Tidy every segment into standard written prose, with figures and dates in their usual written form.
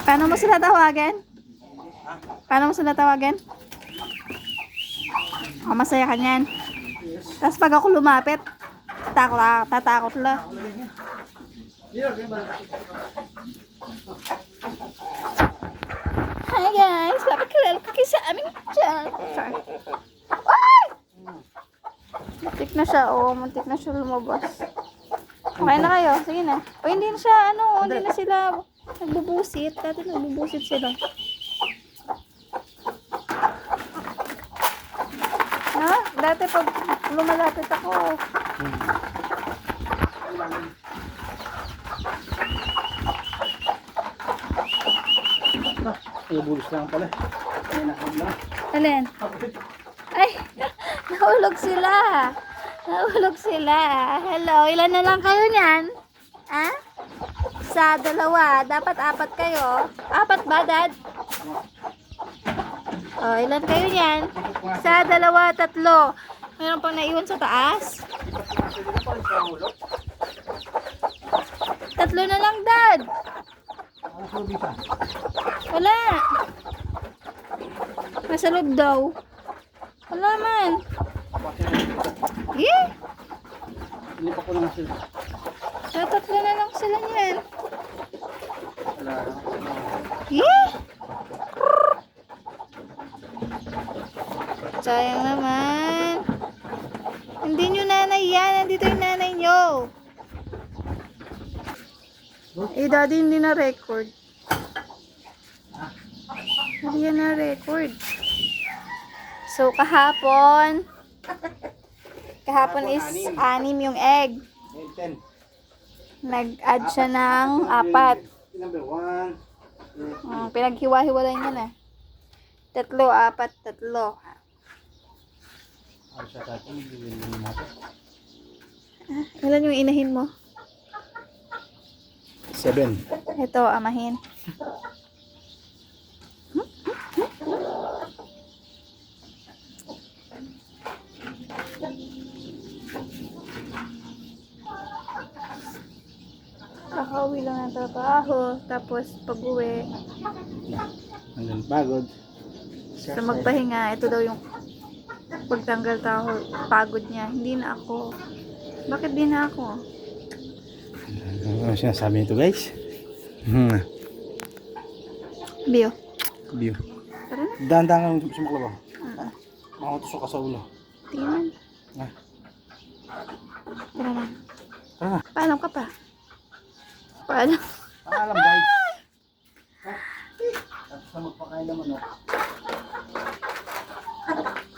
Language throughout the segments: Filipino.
Paano mo sila tawagin? Paano mo sila tawagin? O, masaya ka niyan. Tapos pag ako lumapit, tatakot lang. Hi guys! Papakilala ko kayo sa aming channel. Sorry. Ay! Muntik na siya. Oo, muntik na siya lumabas. Okay na kayo. Sige na. O, hindi na siya, hindi na sila nagbubusit. Dati nagbubusit sila. Ha? Dati pag lumalapit ako. Bulos lang pala. Alin? Ay, nahulog sila. Nahulog sila. Hello, ilan na lang kayo niyan? Ha? Sa dalawa. Dapat 4 kayo. 4 ba, Dad? Oh, ilan kayo niyan? Sa 2, 3. Meron pang naiwan sa taas? 3 na lang, Dad. Wala. Nasa loob daw. Wala man. Eh? Hindi pa ko lang sila. 3 na lang sila niyan. Wala. Eh? Sayang naman. Hindi nyo nanay yan. Nandito yung nanay nyo. Eh, Daddy, hindi na record. Hindi yan na record. So, kahapon is 6 yung egg. 10. Nag-add siya ng 4. Number 1. Pinaghiwa-hiwalay niya na. 3, 4, 3. Ano siya tayo? Hindi natin. Ilan yung inahin mo? 7. Ito, amahin. Kakauwi lang ng trabaho. Tapos, pag-uwi. Hanggang pagod. So, magpahinga. Ito daw yung pagtanggal pagod niya. Hindi na ako. Bakit di na ako? Ano sinasabi nito, guys? Bio. View. Tara na. Dahan-dahan ka sumaklabaw. Makatusok ka sa ulo. Tingnan. Ah. Tara na. Tara na. Paalam ka pa. Paalam. Paalam, guys. Tapos na magpakain naman, no?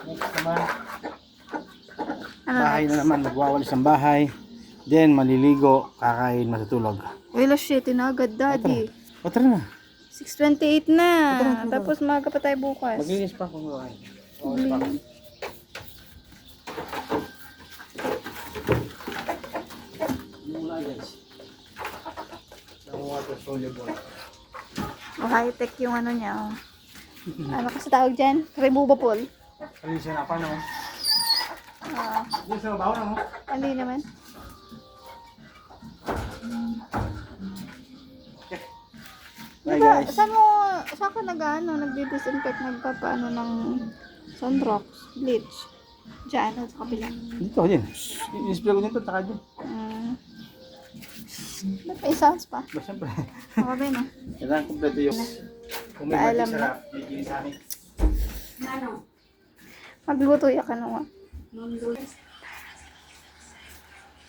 Next naman. Ano Bahay next? na naman. Nagwawalis ng bahay. Then, maliligo. Kakain, matutulog. Uy, alas 7 na agad, Daddy. O, tara na. 6:28 na. Tara. Tapos maga pa tayo bukas. Maglinis pa kung kain. Mula, guys. Ng water soluble. O, high-tech yung ano niya. Oh. Ano kasi tawag dyan? Removable. Alin siya na, paano? Ah, Hindi siya mabaho na, no? hindi naman. Bye, Diba, guys. saan ka nagdi-disinfect, nagpapaano ng sunrox, bleach? Diyan, sa kabila. Dito, din. I-spray ko dito, taka dyan. Ba't may sounds pa? Ba, siyempre. Ako ba yun, Kailangan kompleto yung... Kung may Paalam mati sarap, may ginis sa amin. Magluto ya ka na nga.